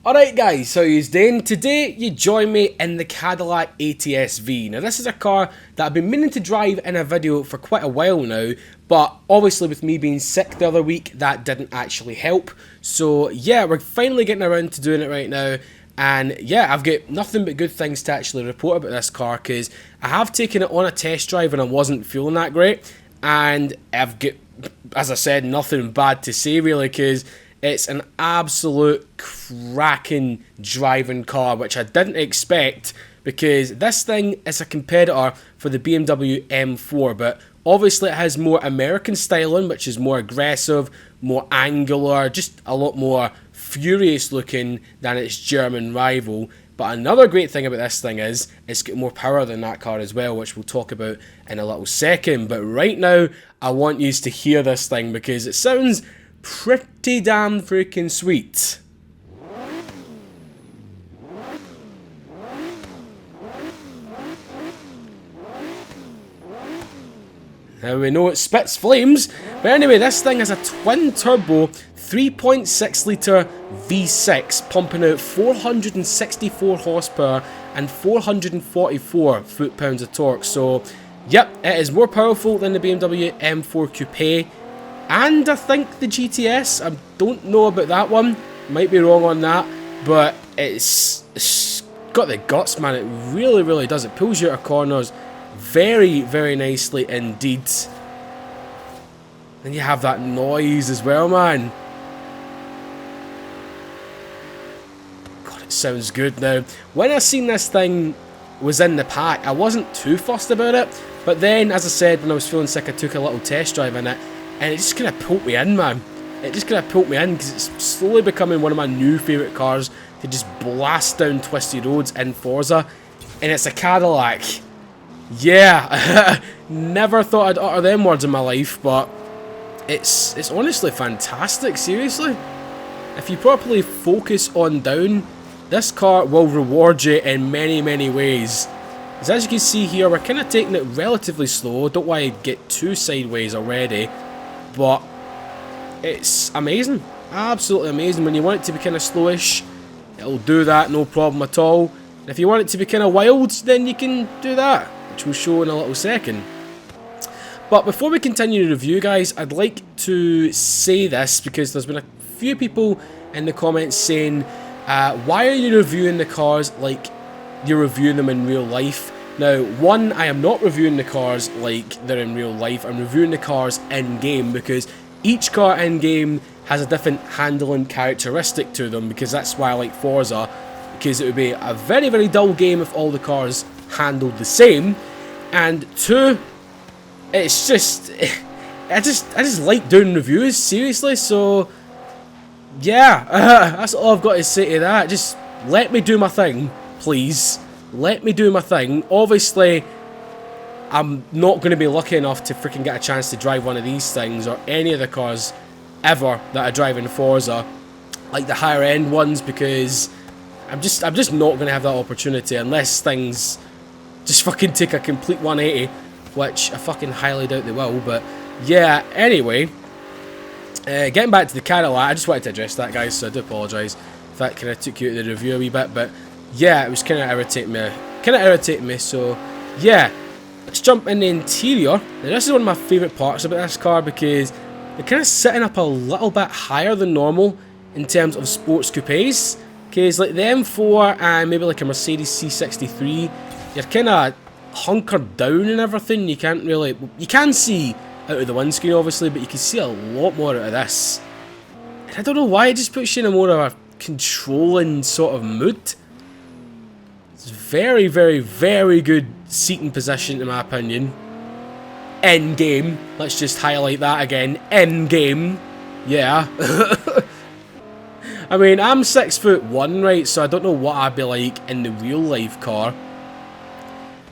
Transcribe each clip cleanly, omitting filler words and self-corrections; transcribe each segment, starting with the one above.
Alright guys, how you doing? Today you join me in the Cadillac ATS-V. Now this is a car that I've been meaning to drive in a video for quite a while now, but obviously with me being sick the other week that didn't actually help. So yeah, we're finally getting around to doing it right now, and yeah, I've got nothing but good things to actually report about this car because I have taken it on a test drive and I wasn't feeling that great, and I've got, as I said, nothing bad to say really because it's an absolute cracking driving car, which I didn't expect because this thing is a competitor for the BMW M4, but obviously it has more American styling, which is more aggressive, more angular, just a lot more furious looking than its German rival. But another great thing about this thing is it's got more power than that car as well, which we'll talk about in a little second. But right now, I want you to hear this thing because it sounds pretty damn freaking sweet. Now we know it spits flames, but anyway, this thing has a twin turbo 3.6 litre V6 pumping out 464 horsepower and 444 foot-pounds of torque. So yep, it is more powerful than the BMW M4 Coupe. And I think the GTS, I don't know about that one, might be wrong on that, but it's got the guts, man. It really, really does. It pulls you out of corners very, very nicely indeed. Then you have that noise as well, man. God, it sounds good now. When I seen this thing was in the pack, I wasn't too fussed about it, but then, as I said, when I was feeling sick, I took a little test drive in it, and it just kind of pulled me in, man. It just kind of pulled me in because it's slowly becoming one of my new favourite cars to just blast down twisty roads in Forza. And it's a Cadillac. Yeah, never thought I'd utter them words in my life, but it's honestly fantastic, seriously. If you properly focus on down, this car will reward you in many, many ways. As you can see here, we're kind of taking it relatively slow. Don't want to get too sideways already. But it's amazing, absolutely amazing. When you want it to be kind of slowish, it'll do that, no problem at all. And if you want it to be kind of wild, then you can do that, which we'll show in a little second. But before we continue the review, guys, I'd like to say this because there's been a few people in the comments saying, why are you reviewing the cars like you're reviewing them in real life? Now, one, I am not reviewing the cars like they're in real life. I'm reviewing the cars in-game because each car in-game has a different handling characteristic to them, because that's why I like Forza, because it would be a very, very dull game if all the cars handled the same. And two, it's just, I just like doing reviews, seriously, so yeah, that's all I've got to say to that. Just let me do my thing, please. Let me do my thing. Obviously, I'm not going to be lucky enough to freaking get a chance to drive one of these things or any of the cars ever that I drive in Forza, like the higher end ones, because I'm just not going to have that opportunity unless things just fucking take a complete 180, which I fucking highly doubt they will. But yeah, anyway, getting back to the Cadillac, I just wanted to address that, guys, so I do apologise if that kind of took you out of the review a wee bit, but yeah, it was kind of irritating me, so yeah, let's jump in the interior. Now this is one of my favourite parts about this car because they're kind of sitting up a little bit higher than normal in terms of sports coupes, because like the M4 and maybe like a Mercedes C63, you're kind of hunkered down and everything. You can't really, you can see out of the windscreen obviously, but you can see a lot more out of this, and I don't know why, it just puts you in a more of a controlling sort of mood. It's very, very, very good seating position in my opinion. In game, let's just highlight that again. In game, yeah. I mean, I'm 6'1", right? So I don't know what I'd be like in the real life car,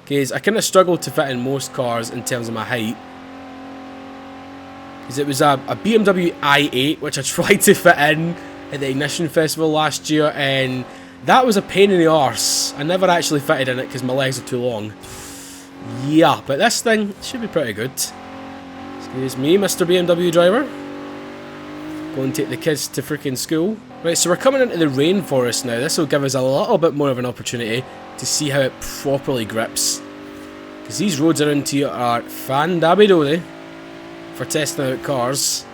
because I kind of struggle to fit in most cars in terms of my height. Because it was a BMW i8 which I tried to fit in at the Ignition Festival last year, and that was a pain in the arse. I never actually fitted in it because my legs are too long. Yeah, but this thing should be pretty good. Excuse me, Mr. BMW driver. Go and take the kids to freaking school. Right, so we're coming into the rainforest now. This will give us a little bit more of an opportunity to see how it properly grips. Because these roads around here are fan-dabby-doody for testing out cars.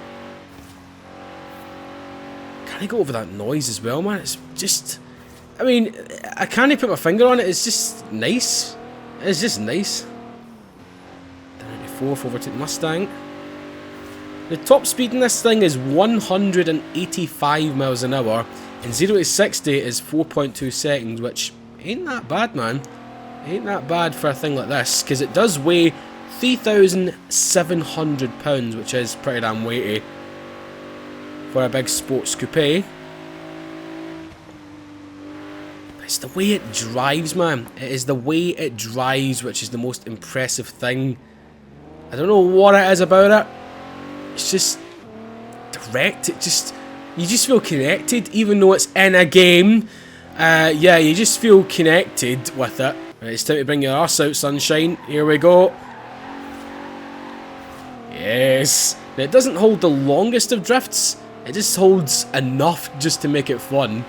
Can I go over that noise as well, man? It's just... I mean, I can't put my finger on it. It's just nice. It's just nice. 94th over to the Mustang. The top speed in this thing is 185 miles an hour, and 0 to 60 is 4.2 seconds, which ain't that bad, man. Ain't that bad for a thing like this, because it does weigh 3,700 pounds, which is pretty damn weighty for a big sports coupe. But it's the way it drives, man. It is the way it drives which is the most impressive thing. I don't know what it is about it. It's just direct. You just feel connected, even though it's in a game. Yeah, you just feel connected with it. Right, it's time to bring your arse out, sunshine. Here we go. Yes. Now, it doesn't hold the longest of drifts. It just holds enough just to make it fun.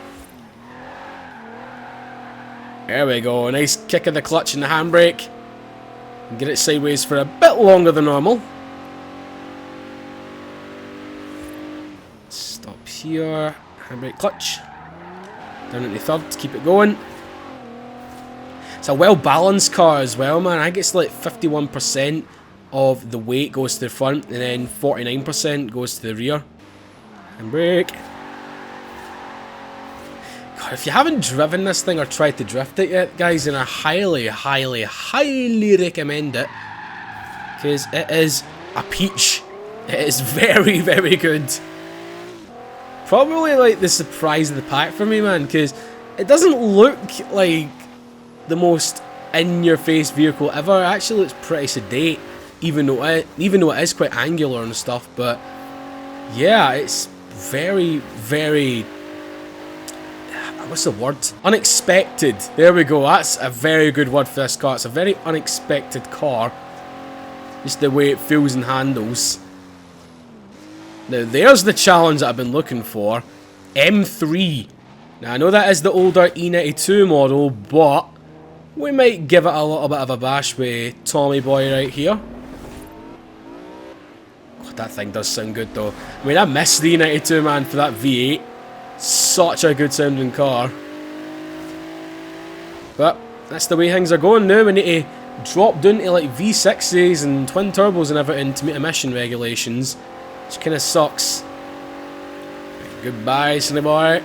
There we go. Nice kick of the clutch and the handbrake. Get it sideways for a bit longer than normal. Stop here. Handbrake, clutch. Down into third to keep it going. It's a well balanced car as well, man. I think it's like 51% of the weight goes to the front and then 49% goes to the rear. Handbrake. God, if you haven't driven this thing or tried to drift it yet, guys, then I highly, highly, highly recommend it. Because it is a peach. It is very, very good. Probably like the surprise of the pack for me, man, because it doesn't look like the most in-your-face vehicle ever. It actually looks pretty sedate, even though it is quite angular and stuff. But yeah, it's very, very... what's the word? Unexpected. There we go. That's a very good word for this car. It's a very unexpected car. Just the way it feels and handles. Now, there's the challenge that I've been looking for. M3. Now, I know that is the older E92 model, but we might give it a little bit of a bash with Tommy Boy right here. God, that thing does sound good, though. I mean, I miss the E92, man, for that V8. Such a good sounding car. But that's the way things are going now. We need to drop down to like V6s and twin turbos and everything to meet emission regulations, which kind of sucks. Goodbye, sonny boy.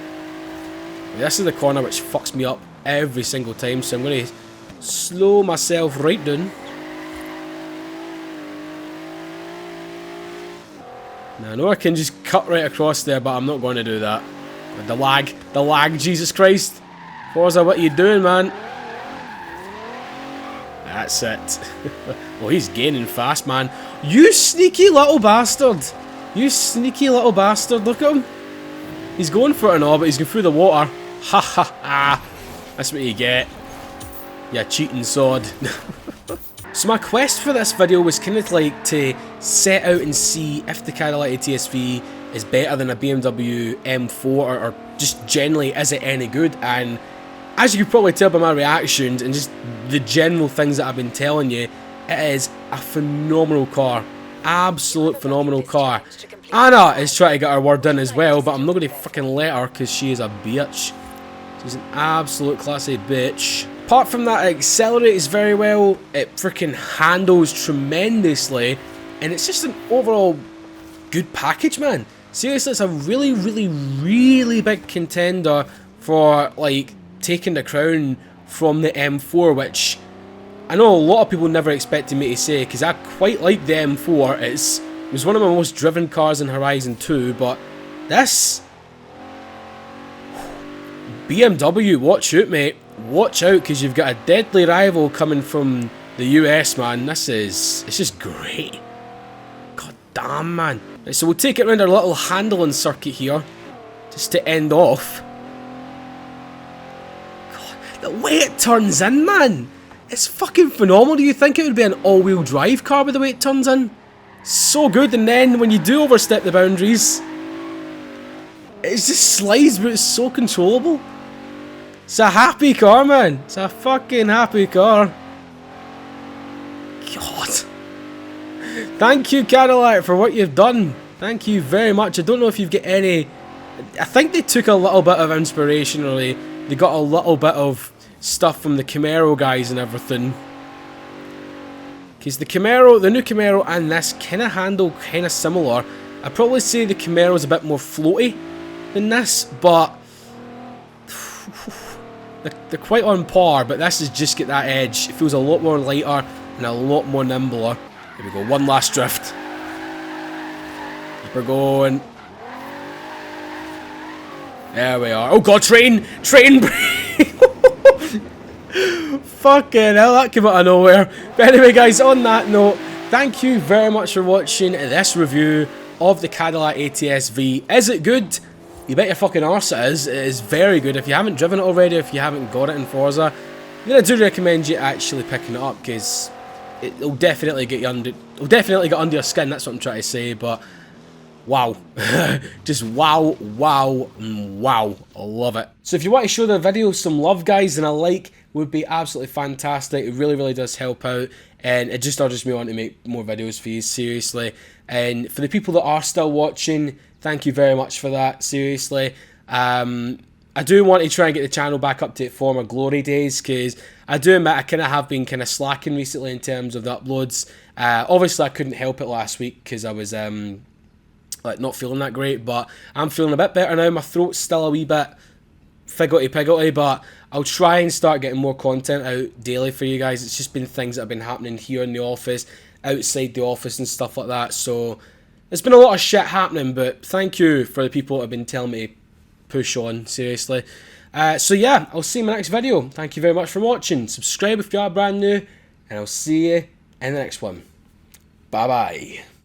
This is the corner which fucks me up every single time, so I'm going to slow myself right down. Now I know I can just cut right across there, but I'm not going to do that. The lag, Jesus Christ. Forza, what are you doing, man? That's it. Oh, he's gaining fast, man. You sneaky little bastard. You sneaky little bastard. Look at him. He's going for it and all, but he's going through the water. Ha ha ha. That's what you get. You cheating sod. So my quest for this video was kind of like to set out and see if the Cadillac ATS-V is better than a BMW M4 or just generally is it any good. And as you can probably tell by my reactions and just the general things that I've been telling you, it is a phenomenal car. Absolute phenomenal car. Anna is trying to get her word in as well, but I'm not going to fucking let her because she is a bitch. She's an absolute classy bitch. Apart from that, it accelerates very well, it freaking handles tremendously, and it's just an overall good package, man. Seriously, it's a really, really, really big contender for, like, taking the crown from the M4, which I know a lot of people never expected me to say, because I quite like the M4. It was one of my most driven cars in Horizon 2, but this... BMW, watch out, mate. Watch out, because you've got a deadly rival coming from the US, man. It's just great. God damn, man. Right, so we'll take it around our little handling circuit here, just to end off. God, the way it turns in, man. It's fucking phenomenal. Do you think it would be an all-wheel drive car with the way it turns in? So good, and then when you do overstep the boundaries, It just slides, but it's so controllable. It's a happy car, man. It's a fucking happy car. God. Thank you, Cadillac, for what you've done. Thank you very much. I don't know if you've got any... I think they took a little bit of inspiration, really. They got a little bit of stuff from the Camaro guys and everything. Because the Camaro, the new Camaro and this kind of handle kind of similar. I'd probably say the Camaro is a bit more floaty than this, but they're quite on par. But this has just got that edge. It feels a lot more lighter and a lot more nimbler. Here we go, one last drift. We're going. There we are. Oh god, train brake. Fucking hell, that came out of nowhere. But anyway, guys, on that note, thank you very much for watching this review of the Cadillac ATS-V. Is it good? You bet your fucking arse it is. It is very good. If you haven't driven it already, if you haven't got it in Forza, then I do recommend you actually picking it up, because it'll definitely get you under. It'll definitely get under your skin. That's what I'm trying to say. But wow, just wow, wow, wow. I love it. So if you want to show the video some love, guys, then a like would be absolutely fantastic. It really, really does help out, and it just urges me on to make more videos for you, seriously. And for the people that are still watching, thank you very much for that, seriously. I do want to try and get the channel back up to its former glory days, because I do admit I kind of have been kind of slacking recently in terms of the uploads. Obviously I couldn't help it last week because I was like not feeling that great, but I'm feeling a bit better now. My throat's still a wee bit figglety, but I'll try and start getting more content out daily for you guys. It's just been things that have been happening here in the office, outside the office and stuff like that, so there's been a lot of shit happening, but thank you for the people that have been telling me to push on, seriously. So yeah, I'll see you in my next video. Thank you very much for watching. Subscribe if you are brand new, and I'll see you in the next one. Bye bye.